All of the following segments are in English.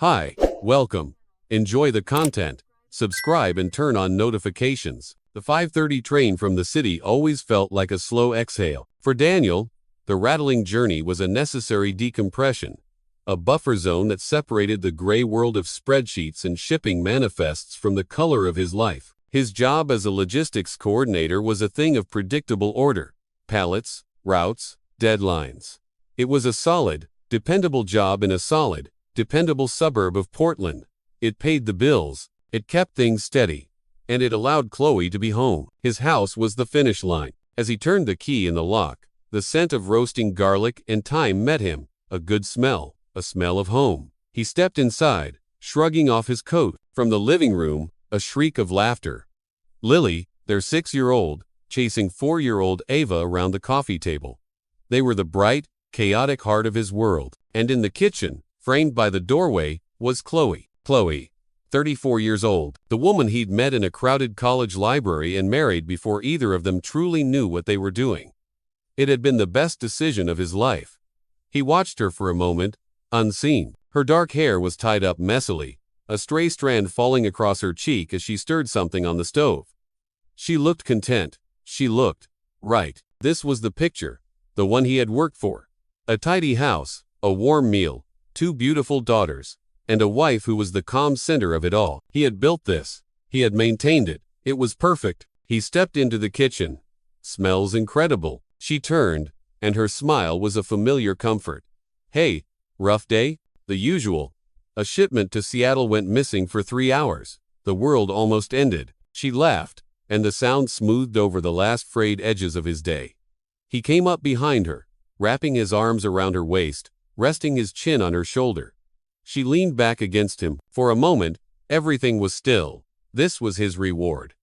Hi, welcome. Enjoy the content. Subscribe and turn on notifications. The 5:30 train from the city always felt like a slow exhale. For Daniel, the rattling journey was a necessary decompression, a buffer zone that separated the gray world of spreadsheets and shipping manifests from the color of his life. His job as a logistics coordinator was a thing of predictable order: pallets, routes, deadlines. It was a solid, dependable job in a solid, dependable suburb of Portland. It paid the bills, it kept things steady, and it allowed Chloe to be home. His house was the finish line. As he turned the key in the lock, the scent of roasting garlic and thyme met him, a good smell, a smell of home. He stepped inside, shrugging off his coat. From the living room, a shriek of laughter. Lily, their 6-year-old, chasing 4-year-old Ava around the coffee table. They were the bright, chaotic heart of his world. And in the kitchen, framed by the doorway, was Chloe. Chloe, 34 years old, the woman he'd met in a crowded college library and married before either of them truly knew what they were doing. It had been the best decision of his life. He watched her for a moment, unseen. Her dark hair was tied up messily, a stray strand falling across her cheek as she stirred something on the stove. She looked content. She looked right. This was the picture, the one he had worked for. A tidy house, a warm meal, 2 beautiful daughters, and a wife who was the calm center of it all. He had built this. He had maintained it. It was perfect. He stepped into the kitchen. Smells incredible. She turned, and her smile was a familiar comfort. Hey, rough day? The usual. A shipment to Seattle went missing for 3 hours. The world almost ended. She laughed, and the sound smoothed over the last frayed edges of his day. He came up behind her, wrapping his arms around her waist, resting his chin on her shoulder. She leaned back against him. For a moment, everything was still. This was his reward.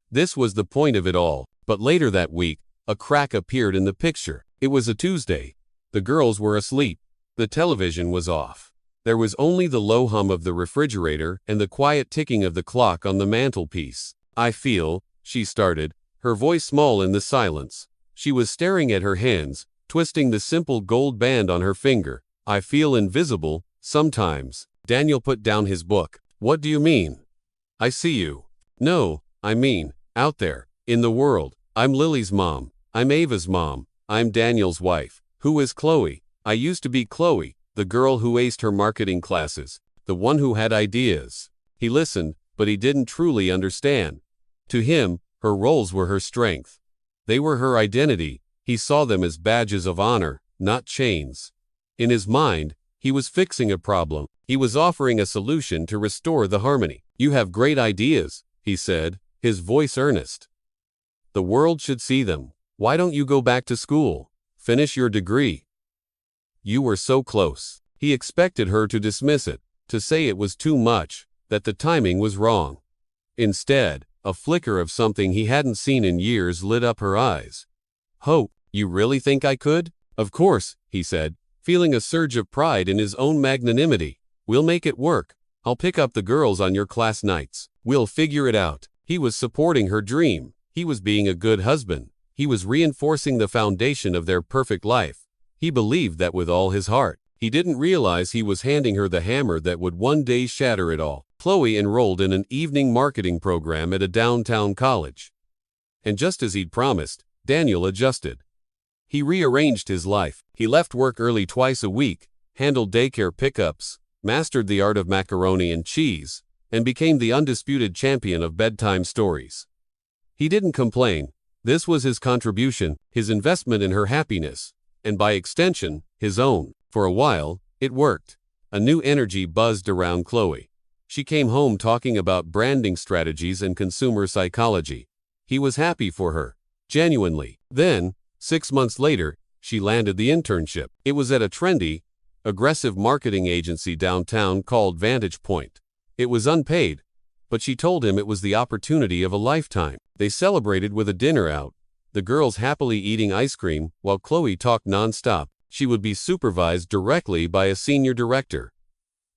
This was the point of it all. But later that week, a crack appeared in the picture. It was a Tuesday. The girls were asleep. The television was off. There was only the low hum of the refrigerator and the quiet ticking of the clock on the mantelpiece. I feel, she started, her voice small in the silence. She was staring at her hands, twisting the simple gold band on her finger. I feel invisible, sometimes. Daniel put down his book. What do you mean? I see you. No, I mean, out there, in the world. I'm Lily's mom. I'm Ava's mom. I'm Daniel's wife. Who is Chloe? I used to be Chloe, the girl who aced her marketing classes, the one who had ideas. He listened, but he didn't truly understand. To him, her roles were her strength. They were her identity. He saw them as badges of honor, not chains. In his mind, he was fixing a problem. He was offering a solution to restore the harmony. You have great ideas, he said, his voice earnest. The world should see them. Why don't you go back to school? Finish your degree. You were so close. He expected her to dismiss it, to say it was too much, that the timing was wrong. Instead, a flicker of something he hadn't seen in years lit up her eyes. Hope, you really think I could? Of course, he said, feeling a surge of pride in his own magnanimity. We'll make it work. I'll pick up the girls on your class nights. We'll figure it out. He was supporting her dream. He was being a good husband. He was reinforcing the foundation of their perfect life. He believed that with all his heart. He didn't realize he was handing her the hammer that would one day shatter it all. Chloe enrolled in an evening marketing program at a downtown college. And just as he'd promised, Daniel adjusted. He rearranged his life. He left work early twice a week, handled daycare pickups, mastered the art of macaroni and cheese, and became the undisputed champion of bedtime stories. He didn't complain. This was his contribution, his investment in her happiness, and by extension, his own. For a while, it worked. A new energy buzzed around Chloe. She came home talking about branding strategies and consumer psychology. He was happy for her, genuinely. Then, 6 months later, she landed the internship. It was at a trendy, aggressive marketing agency downtown called Vantage Point. It was unpaid, but she told him it was the opportunity of a lifetime. They celebrated with a dinner out, the girls happily eating ice cream while Chloe talked nonstop. She would be supervised directly by a senior director,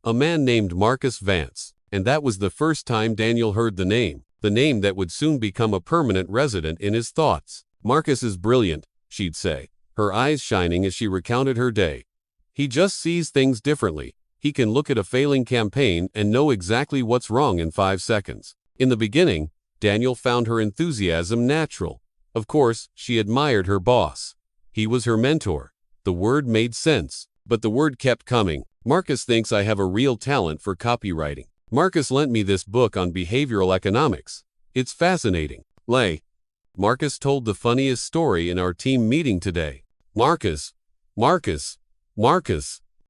a man named Marcus Vance, and that was the first time Daniel heard the name that would soon become a permanent resident in his thoughts. Marcus is brilliant, she'd say, her eyes shining as she recounted her day. He just sees things differently. He can look at a failing campaign and know exactly what's wrong in 5 seconds. In the beginning, Daniel found her enthusiasm natural. Of course, she admired her boss. He was her mentor. The word made sense. But the word kept coming. Marcus thinks I have a real talent for copywriting. Marcus lent me this book on behavioral economics. It's fascinating. Marcus told the funniest story in our team meeting today. Marcus.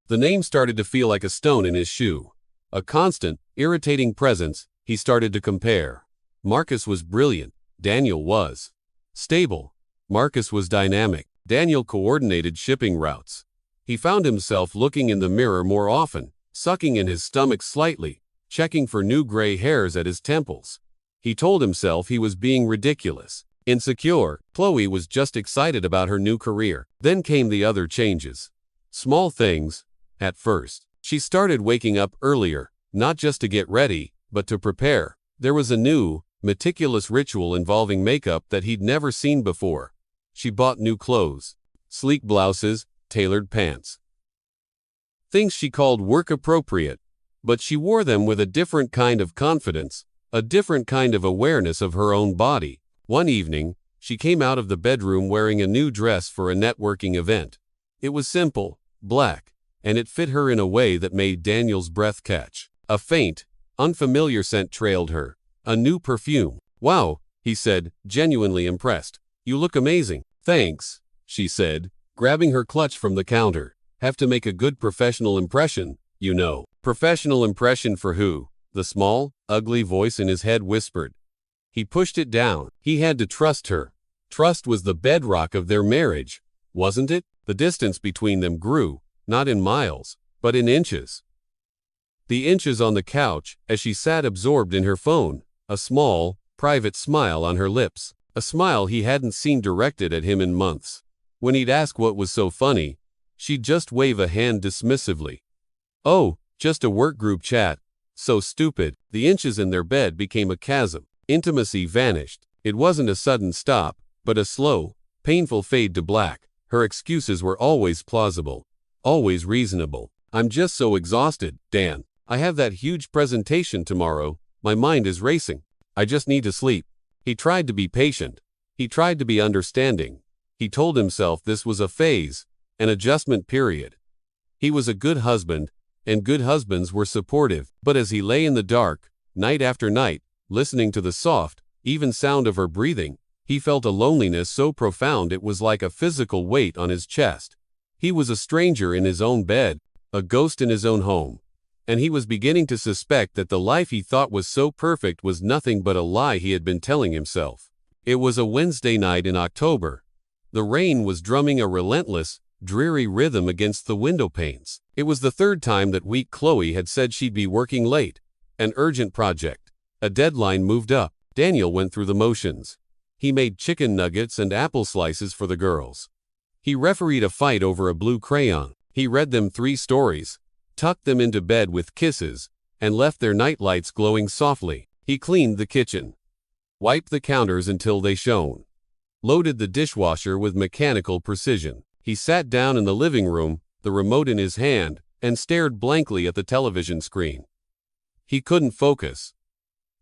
The name started to feel like a stone in his shoe. A constant, irritating presence. He started to compare. Marcus was brilliant. Daniel was stable. Marcus was dynamic. Daniel coordinated shipping routes. He found himself looking in the mirror more often, sucking in his stomach slightly, checking for new gray hairs at his temples. He told himself he was being ridiculous, insecure. Chloe was just excited about her new career. Then came the other changes. Small things. At first, she started waking up earlier, not just to get ready, but to prepare. There was a new, meticulous ritual involving makeup that he'd never seen before. She bought new clothes, sleek blouses, tailored pants. Things she called work appropriate, but she wore them with a different kind of confidence, a different kind of awareness of her own body. One evening, she came out of the bedroom wearing a new dress for a networking event. It was simple, black, and it fit her in a way that made Daniel's breath catch. A faint, unfamiliar scent trailed her, a new perfume. "Wow," he said, genuinely impressed. "You look amazing." "Thanks," she said, grabbing her clutch from the counter. "Have to make a good professional impression, you know." Professional impression for who? The small, ugly voice in his head whispered. He pushed it down. He had to trust her. Trust was the bedrock of their marriage, wasn't it? The distance between them grew, not in miles, but in inches. The inches on the couch, as she sat absorbed in her phone, a small, private smile on her lips, a smile he hadn't seen directed at him in months. When he'd ask what was so funny, she'd just wave a hand dismissively. "Oh, just a work group chat. So stupid." The inches in their bed became a chasm. Intimacy vanished. It wasn't a sudden stop, but a slow, painful fade to black. Her excuses were always plausible, always reasonable. "I'm just so exhausted, Dan. I have that huge presentation tomorrow. My mind is racing. I just need to sleep." He tried to be patient. He tried to be understanding. He told himself this was a phase, an adjustment period. He was a good husband, and good husbands were supportive. But as he lay in the dark, night after night, listening to the soft, even sound of her breathing, he felt a loneliness so profound it was like a physical weight on his chest. He was a stranger in his own bed, a ghost in his own home. And he was beginning to suspect that the life he thought was so perfect was nothing but a lie he had been telling himself. It was a Wednesday night in October. The rain was drumming a relentless, dreary rhythm against the window panes. It was the third time that week Chloe had said she'd be working late. An urgent project. A deadline moved up. Daniel went through the motions. He made chicken nuggets and apple slices for the girls. He refereed a fight over a blue crayon. He read them 3 stories, tucked them into bed with kisses, and left their nightlights glowing softly. He cleaned the kitchen, wiped the counters until they shone, loaded the dishwasher with mechanical precision. He sat down in the living room, the remote in his hand, and stared blankly at the television screen. He couldn't focus.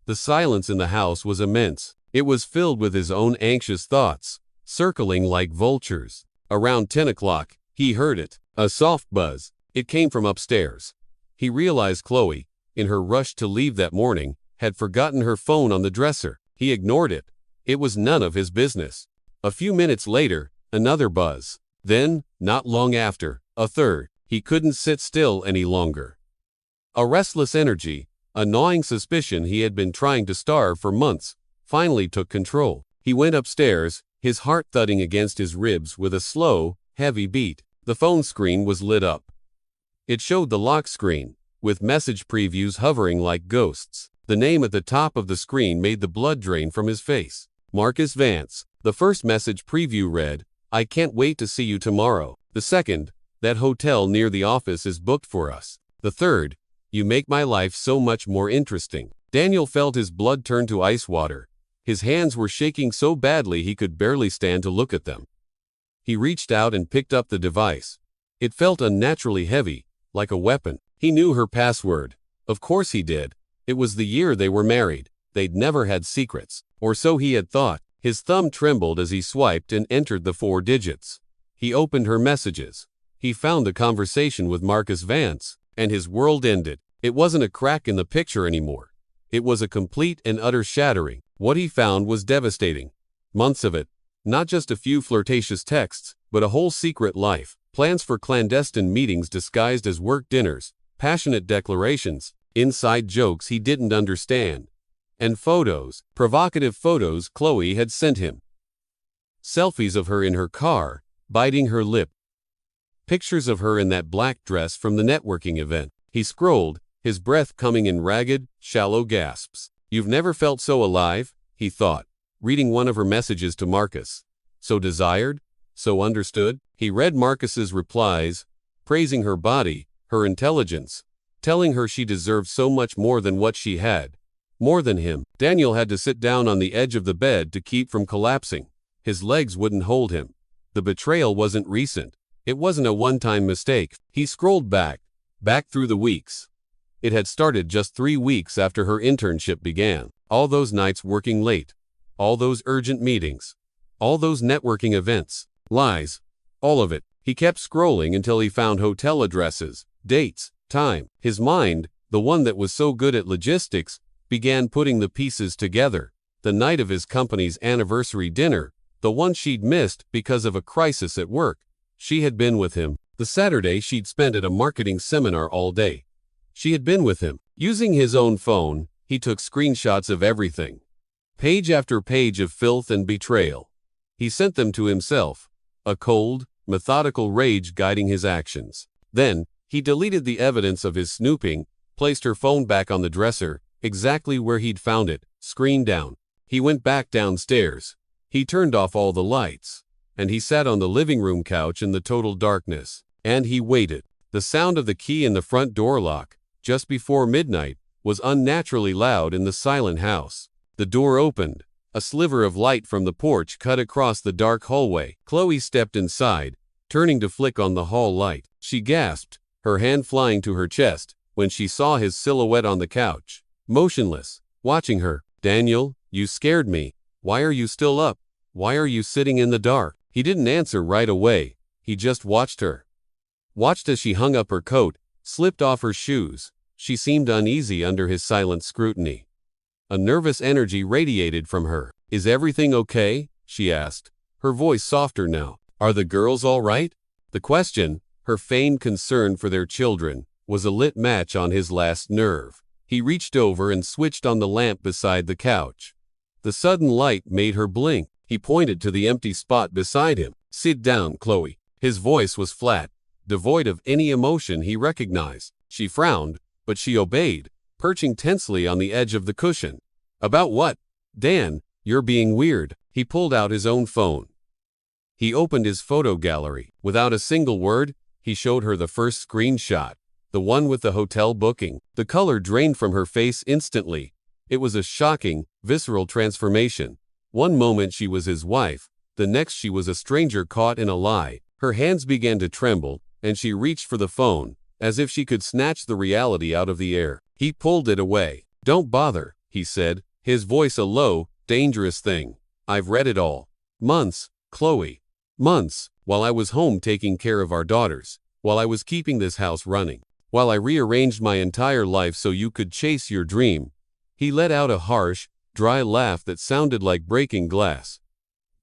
The silence in the house was immense. It was filled with his own anxious thoughts, circling like vultures. Around 10 o'clock, he heard it, a soft buzz. It came from upstairs. He realized Chloe, in her rush to leave that morning, had forgotten her phone on the dresser. He ignored it. It was none of his business. A few minutes later, another buzz. Then, not long after, a third. He couldn't sit still any longer. A restless energy, a gnawing suspicion he had been trying to starve for months, finally took control. He went upstairs, his heart thudding against his ribs with a slow, heavy beat. The phone screen was lit up. It showed the lock screen, with message previews hovering like ghosts. The name at the top of the screen made the blood drain from his face. Marcus Vance. The first message preview read, "I can't wait to see you tomorrow." The second, "That hotel near the office is booked for us." The third, "You make my life so much more interesting." Daniel felt his blood turn to ice water. His hands were shaking so badly he could barely stand to look at them. He reached out and picked up the device. It felt unnaturally heavy, like a weapon. He knew her password. Of course he did. It was the year they were married. They'd never had secrets, or so he had thought. His thumb trembled as he swiped and entered the 4 digits. He opened her messages. He found the conversation with Marcus Vance, and his world ended. It wasn't a crack in the picture anymore. It was a complete and utter shattering. What he found was devastating. Months of it. Not just a few flirtatious texts, but a whole secret life. Plans for clandestine meetings disguised as work dinners, passionate declarations, inside jokes he didn't understand. And photos, provocative photos Chloe had sent him. Selfies of her in her car, biting her lip. Pictures of her in that black dress from the networking event. He scrolled, his breath coming in ragged, shallow gasps. You've never felt so alive, he thought, reading one of her messages to Marcus. So desired, so understood. He read Marcus's replies, praising her body, her intelligence, telling her she deserved so much more than what she had. More than him. Daniel had to sit down on the edge of the bed to keep from collapsing. His legs wouldn't hold him. The betrayal wasn't recent. It wasn't a one-time mistake. He scrolled back through the weeks. It had started just 3 weeks after her internship began. All those nights working late. All those urgent meetings. All those networking events. Lies. All of it. He kept scrolling until he found hotel addresses, dates, time. His mind, the one that was so good at logistics, began putting the pieces together. The night of his company's anniversary dinner, the one she'd missed because of a crisis at work. She had been with him. The Saturday she'd spent at a marketing seminar all day. She had been with him. Using his own phone, he took screenshots of everything. Page after page of filth and betrayal. He sent them to himself, a cold, methodical rage guiding his actions. Then, he deleted the evidence of his snooping, placed her phone back on the dresser, exactly where he'd found it, screen down. He went back downstairs. He turned off all the lights. And he sat on the living room couch in the total darkness. And he waited. The sound of the key in the front door lock, just before midnight, was unnaturally loud in the silent house. The door opened. A sliver of light from the porch cut across the dark hallway. Chloe stepped inside, turning to flick on the hall light. She gasped, her hand flying to her chest, when she saw his silhouette on the couch. Motionless, watching her. Daniel, you scared me. Why are you still up? Why are you sitting in the dark? He didn't answer right away. He just watched her. Watched as she hung up her coat, slipped off her shoes. She seemed uneasy under his silent scrutiny. A nervous energy radiated from her. Is everything okay? She asked, her voice softer now. Are the girls all right? The question, her feigned concern for their children, was a lit match on his last nerve. He reached over and switched on the lamp beside the couch. The sudden light made her blink. He pointed to the empty spot beside him. Sit down, Chloe. His voice was flat, devoid of any emotion he recognized. She frowned, but she obeyed, perching tensely on the edge of the cushion. About what? Dan, you're being weird. He pulled out his own phone. He opened his photo gallery. Without a single word, he showed her the first screenshot, the one with the hotel booking. The color drained from her face instantly. It was a shocking, visceral transformation. One moment she was his wife, the next she was a stranger caught in a lie. Her hands began to tremble, and she reached for the phone, as if she could snatch the reality out of the air. He pulled it away. Don't bother, he said, his voice a low, dangerous thing. I've read it all. Months, Chloe. Months, while I was home taking care of our daughters, while I was keeping this house running, while I rearranged my entire life so you could chase your dream. He let out a harsh, dry laugh that sounded like breaking glass.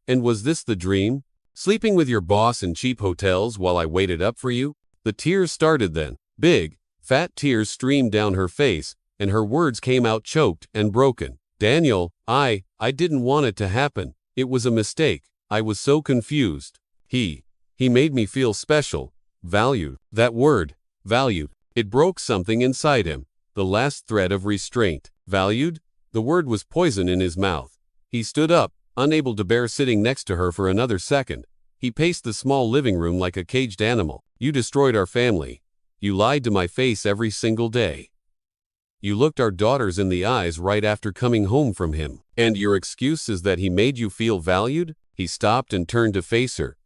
And was this the dream? Sleeping with your boss in cheap hotels while I waited up for you? The tears started then. Big, fat tears streamed down her face, and her words came out choked and broken. Daniel, I didn't want it to happen. It was a mistake. I was so confused. He made me feel special, valued. That word, valued, it broke something inside him. The last thread of restraint. Valued? The word was poison in his mouth. He stood up, unable to bear sitting next to her for another second. He paced the small living room like a caged animal. You destroyed our family. You lied to my face every single day. You looked our daughters in the eyes right after coming home from him. And your excuse is that he made you feel valued? He stopped and turned to face her.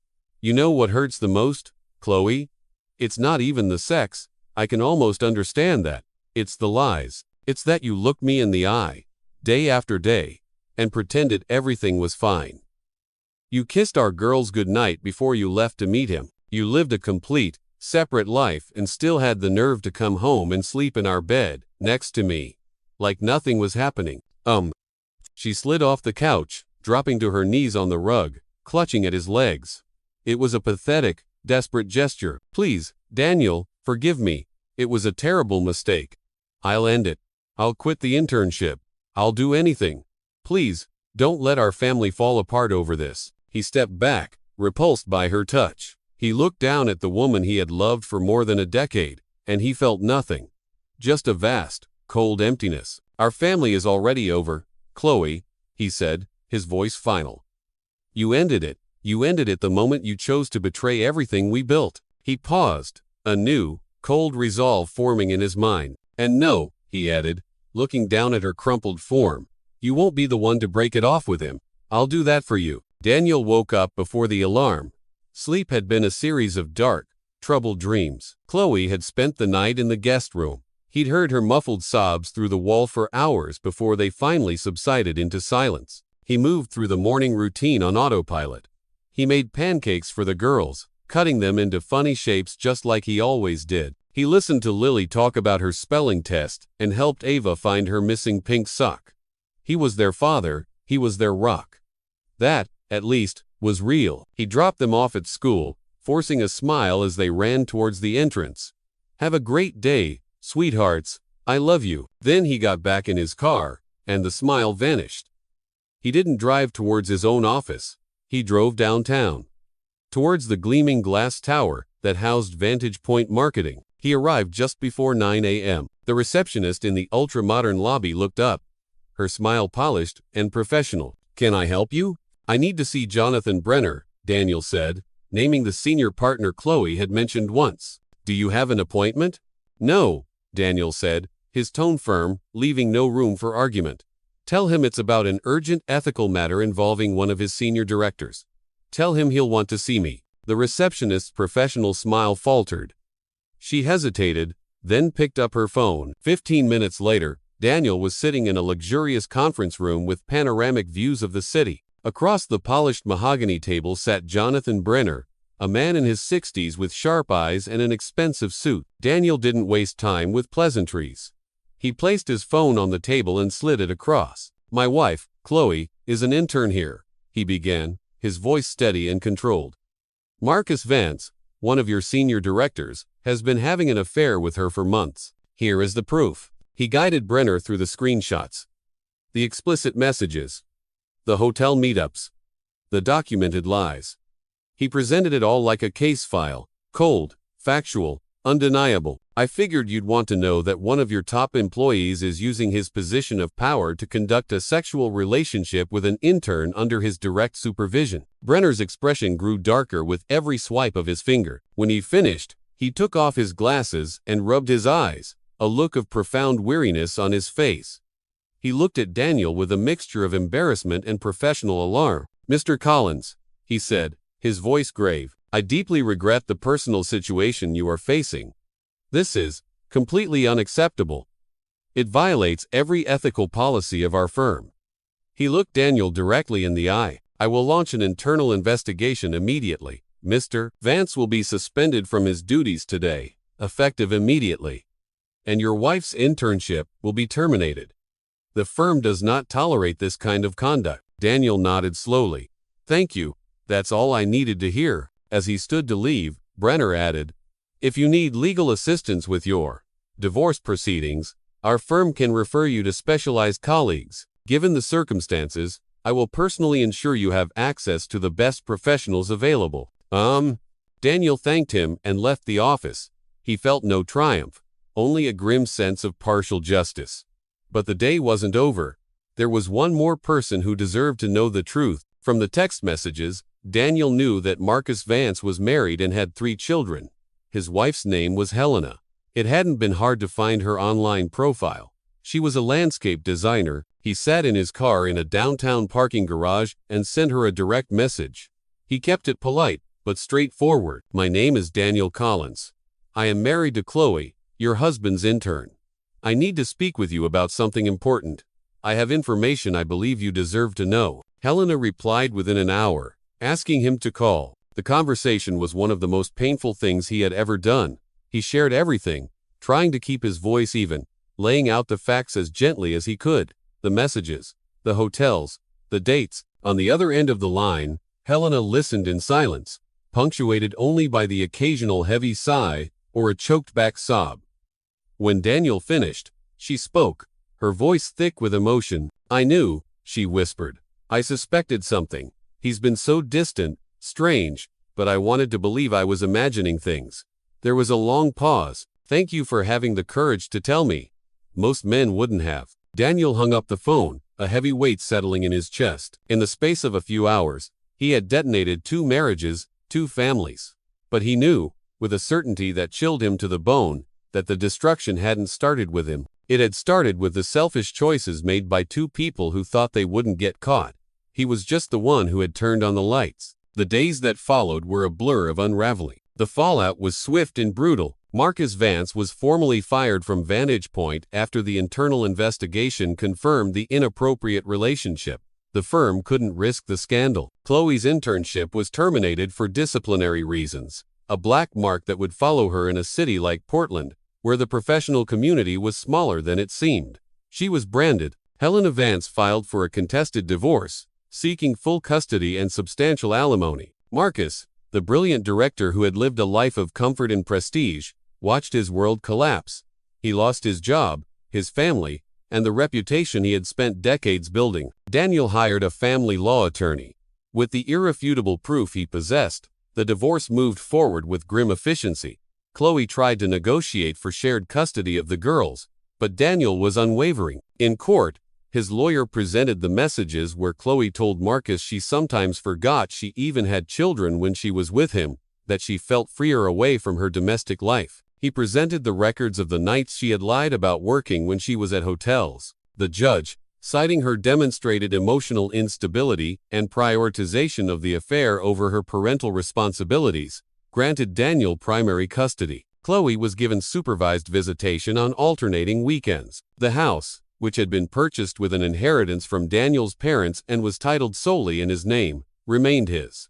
You know what hurts the most, Chloe? It's not even the sex. I can almost understand that. It's the lies. It's that you looked me in the eye, day after day, and pretended everything was fine. You kissed our girls goodnight before you left to meet him. You lived a complete, separate life and still had the nerve to come home and sleep in our bed, next to me, like nothing was happening. She slid off the couch, dropping to her knees on the rug, clutching at his legs. It was a pathetic, desperate gesture. Please, Daniel, forgive me. It was a terrible mistake. I'll end it. I'll quit the internship. I'll do anything. Please, don't let our family fall apart over this. He stepped back, repulsed by her touch. He looked down at the woman he had loved for more than a decade, and he felt nothing. Just a vast, cold emptiness. Our family is already over, Chloe, he said, his voice final. You ended it. You ended it the moment you chose to betray everything we built. He paused, a new, cold resolve forming in his mind. And no, he added, looking down at her crumpled form, you won't be the one to break it off with him. I'll do that for you. Daniel woke up before the alarm. Sleep had been a series of dark, troubled dreams. Chloe had spent the night in the guest room. He'd heard her muffled sobs through the wall for hours before they finally subsided into silence. He moved through the morning routine on autopilot. He made pancakes for the girls, cutting them into funny shapes just like he always did. He listened to Lily talk about her spelling test and helped Ava find her missing pink sock. He was their father, he was their rock. That, at least, was real. He dropped them off at school, forcing a smile as they ran towards the entrance. Have a great day, sweethearts, I love you. Then he got back in his car, and the smile vanished. He didn't drive towards his own office. He drove downtown, towards the gleaming glass tower that housed Vantage Point Marketing. He arrived just before 9 a.m. The receptionist in the ultra-modern lobby looked up, her smile polished and professional. Can I help you? I need to see Jonathan Brenner, Daniel said, naming the senior partner Chloe had mentioned once. Do you have an appointment? No, Daniel said, his tone firm, leaving no room for argument. Tell him it's about an urgent ethical matter involving one of his senior directors. Tell him he'll want to see me. The receptionist's professional smile faltered. She hesitated, then picked up her phone. 15 minutes later, Daniel was sitting in a luxurious conference room with panoramic views of the city. Across the polished mahogany table sat Jonathan Brenner, a man in his 60s with sharp eyes and an expensive suit. Daniel didn't waste time with pleasantries. He placed his phone on the table and slid it across. My wife, Chloe, is an intern here, he began, his voice steady and controlled. Marcus Vance, one of your senior directors, has been having an affair with her for months. Here is the proof. He guided Brenner through the screenshots, the explicit messages, the hotel meetups, the documented lies. He presented it all like a case file, cold, factual, undeniable. I figured you'd want to know that one of your top employees is using his position of power to conduct a sexual relationship with an intern under his direct supervision. Brenner's expression grew darker with every swipe of his finger. When he finished, he took off his glasses and rubbed his eyes, a look of profound weariness on his face. He looked at Daniel with a mixture of embarrassment and professional alarm. Mr. Collins, he said, his voice grave, I deeply regret the personal situation you are facing. This is completely unacceptable. It violates every ethical policy of our firm. He looked Daniel directly in the eye. I will launch an internal investigation immediately. Mr. Vance will be suspended from his duties today, effective immediately. And your wife's internship will be terminated. The firm does not tolerate this kind of conduct. Daniel nodded slowly. Thank you. That's all I needed to hear. As he stood to leave, Brenner added, if you need legal assistance with your divorce proceedings, our firm can refer you to specialized colleagues. Given the circumstances, I will personally ensure you have access to the best professionals available. Daniel thanked him and left the office. He felt no triumph, only a grim sense of partial justice. But the day wasn't over. There was one more person who deserved to know the truth. From the text messages, Daniel knew that Marcus Vance was married and had 3 children. His wife's name was Helena. It hadn't been hard to find her online profile. She was a landscape designer. He sat in his car in a downtown parking garage and sent her a direct message. He kept it polite, but straightforward. My name is Daniel Collins. I am married to Chloe, your husband's intern. I need to speak with you about something important. I have information I believe you deserve to know. Helena replied within an hour, asking him to call. The conversation was one of the most painful things he had ever done. He shared everything, trying to keep his voice even, laying out the facts as gently as he could. The messages, the hotels, the dates. On the other end of the line, Helena listened in silence, punctuated only by the occasional heavy sigh or a choked-back sob. When Daniel finished, she spoke, her voice thick with emotion. I knew, she whispered. I suspected something. He's been so distant, strange, but I wanted to believe I was imagining things. There was a long pause. Thank you for having the courage to tell me. Most men wouldn't have. Daniel hung up the phone, a heavy weight settling in his chest. In the space of a few hours, he had detonated 2 marriages, 2 families. But he knew, with a certainty that chilled him to the bone, that the destruction hadn't started with him. It had started with the selfish choices made by 2 people who thought they wouldn't get caught. He was just the one who had turned on the lights. The days that followed were a blur of unraveling. The fallout was swift and brutal. Marcus Vance was formally fired from Vantage Point after the internal investigation confirmed the inappropriate relationship. The firm couldn't risk the scandal. Chloe's internship was terminated for disciplinary reasons, a black mark that would follow her in a city like Portland, where the professional community was smaller than it seemed. She was branded. Helena Vance filed for a contested divorce, seeking full custody and substantial alimony. Marcus, the brilliant director who had lived a life of comfort and prestige, watched his world collapse. He lost his job, his family, and the reputation he had spent decades building. Daniel hired a family law attorney. With the irrefutable proof he possessed, the divorce moved forward with grim efficiency. Chloe tried to negotiate for shared custody of the girls, but Daniel was unwavering. In court, his lawyer presented the messages where Chloe told Marcus she sometimes forgot she even had children when she was with him, that she felt freer away from her domestic life. He presented the records of the nights she had lied about working when she was at hotels. The judge, citing her demonstrated emotional instability and prioritization of the affair over her parental responsibilities, granted Daniel primary custody. Chloe was given supervised visitation on alternating weekends. The house, which had been purchased with an inheritance from Daniel's parents and was titled solely in his name, remained his.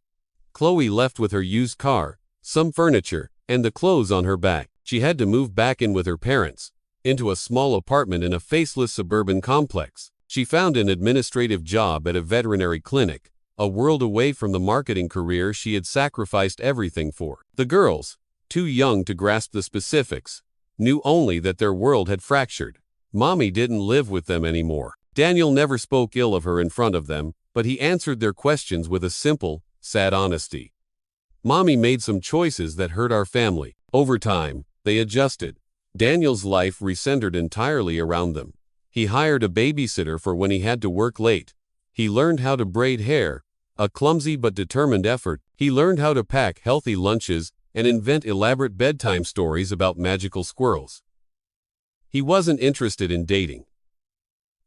Chloe left with her used car, some furniture, and the clothes on her back. She had to move back in with her parents, into a small apartment in a faceless suburban complex. She found an administrative job at a veterinary clinic, a world away from the marketing career she had sacrificed everything for. The girls, too young to grasp the specifics, knew only that their world had fractured. Mommy didn't live with them anymore. Daniel never spoke ill of her in front of them, but he answered their questions with a simple, sad honesty. Mommy made some choices that hurt our family. Over time, they adjusted. Daniel's life recentered entirely around them. He hired a babysitter for when he had to work late. He learned how to braid hair, a clumsy but determined effort. He learned how to pack healthy lunches and invent elaborate bedtime stories about magical squirrels. He wasn't interested in dating.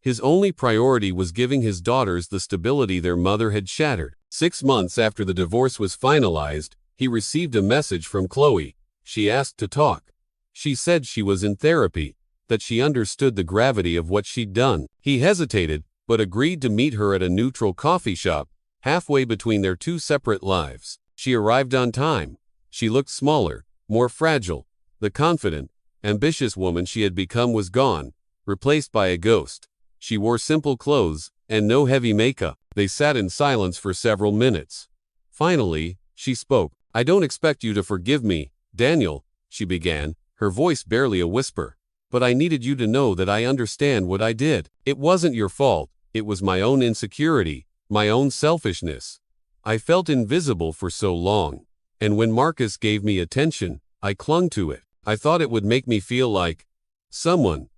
His only priority was giving his daughters the stability their mother had shattered. 6 months after the divorce was finalized, he received a message from Chloe. She asked to talk. She said she was in therapy, that she understood the gravity of what she'd done. He hesitated, but agreed to meet her at a neutral coffee shop, halfway between their 2 separate lives. She arrived on time. She looked smaller, more fragile. The confident, ambitious woman she had become was gone, replaced by a ghost. She wore simple clothes and no heavy makeup. They sat in silence for several minutes. Finally, she spoke. I don't expect you to forgive me, Daniel, she began, her voice barely a whisper. But I needed you to know that I understand what I did. It wasn't your fault. It was my own insecurity, my own selfishness. I felt invisible for so long. And when Marcus gave me attention, I clung to it. I thought it would make me feel like someone.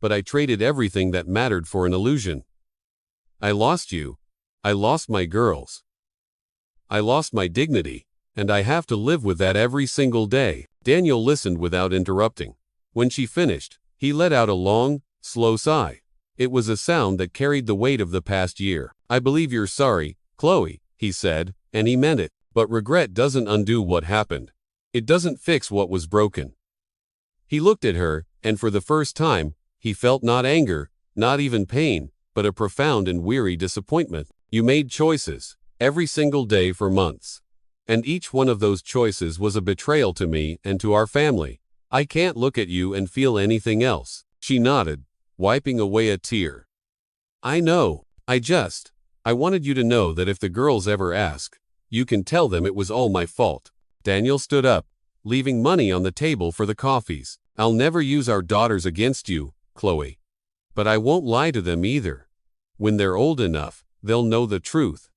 But I traded everything that mattered for an illusion. I lost you. I lost my girls. I lost my dignity, and I have to live with that every single day. Daniel listened without interrupting. When she finished, he let out a long, slow sigh. It was a sound that carried the weight of the past year. I believe you're sorry, Chloe, he said, and he meant it. But regret doesn't undo what happened. It doesn't fix what was broken. He looked at her, and for the first time, he felt not anger, not even pain, but a profound and weary disappointment. You made choices, every single day for months. And each one of those choices was a betrayal to me and to our family. I can't look at you and feel anything else. She nodded, wiping away a tear. I know, I wanted you to know that if the girls ever ask, you can tell them it was all my fault. Daniel stood up, leaving money on the table for the coffees. I'll never use our daughters against you, Chloe. But I won't lie to them either. When they're old enough, they'll know the truth.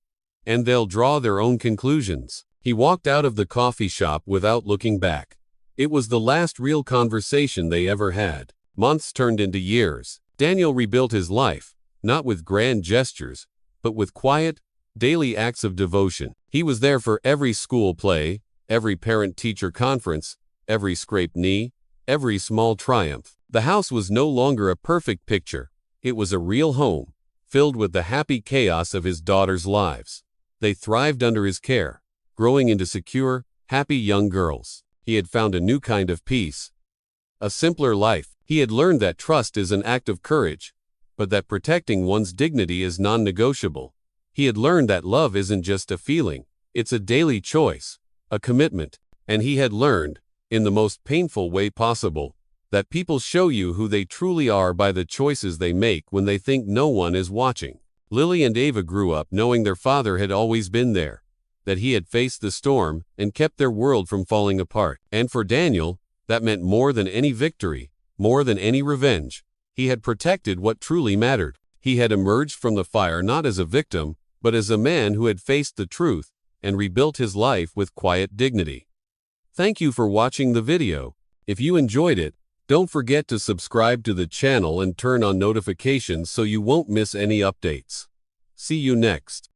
And they'll draw their own conclusions. He walked out of the coffee shop without looking back. It was the last real conversation they ever had. Months turned into years. Daniel rebuilt his life, not with grand gestures, but with quiet, daily acts of devotion. He was there for every school play, every parent-teacher conference, every scraped knee, every small triumph. The house was no longer a perfect picture. It was a real home, filled with the happy chaos of his daughters' lives. They thrived under his care, growing into secure, happy young girls. He had found a new kind of peace, a simpler life. He had learned that trust is an act of courage, but that protecting one's dignity is non-negotiable. He had learned that love isn't just a feeling, it's a daily choice, a commitment. And he had learned, in the most painful way possible, that people show you who they truly are by the choices they make when they think no one is watching. Lily and Ava grew up knowing their father had always been there, that he had faced the storm and kept their world from falling apart. And for Daniel, that meant more than any victory, more than any revenge. He had protected what truly mattered. He had emerged from the fire not as a victim, but as a man who had faced the truth and rebuilt his life with quiet dignity. Thank you for watching the video. If you enjoyed it, don't forget to subscribe to the channel and turn on notifications so you won't miss any updates. See you next.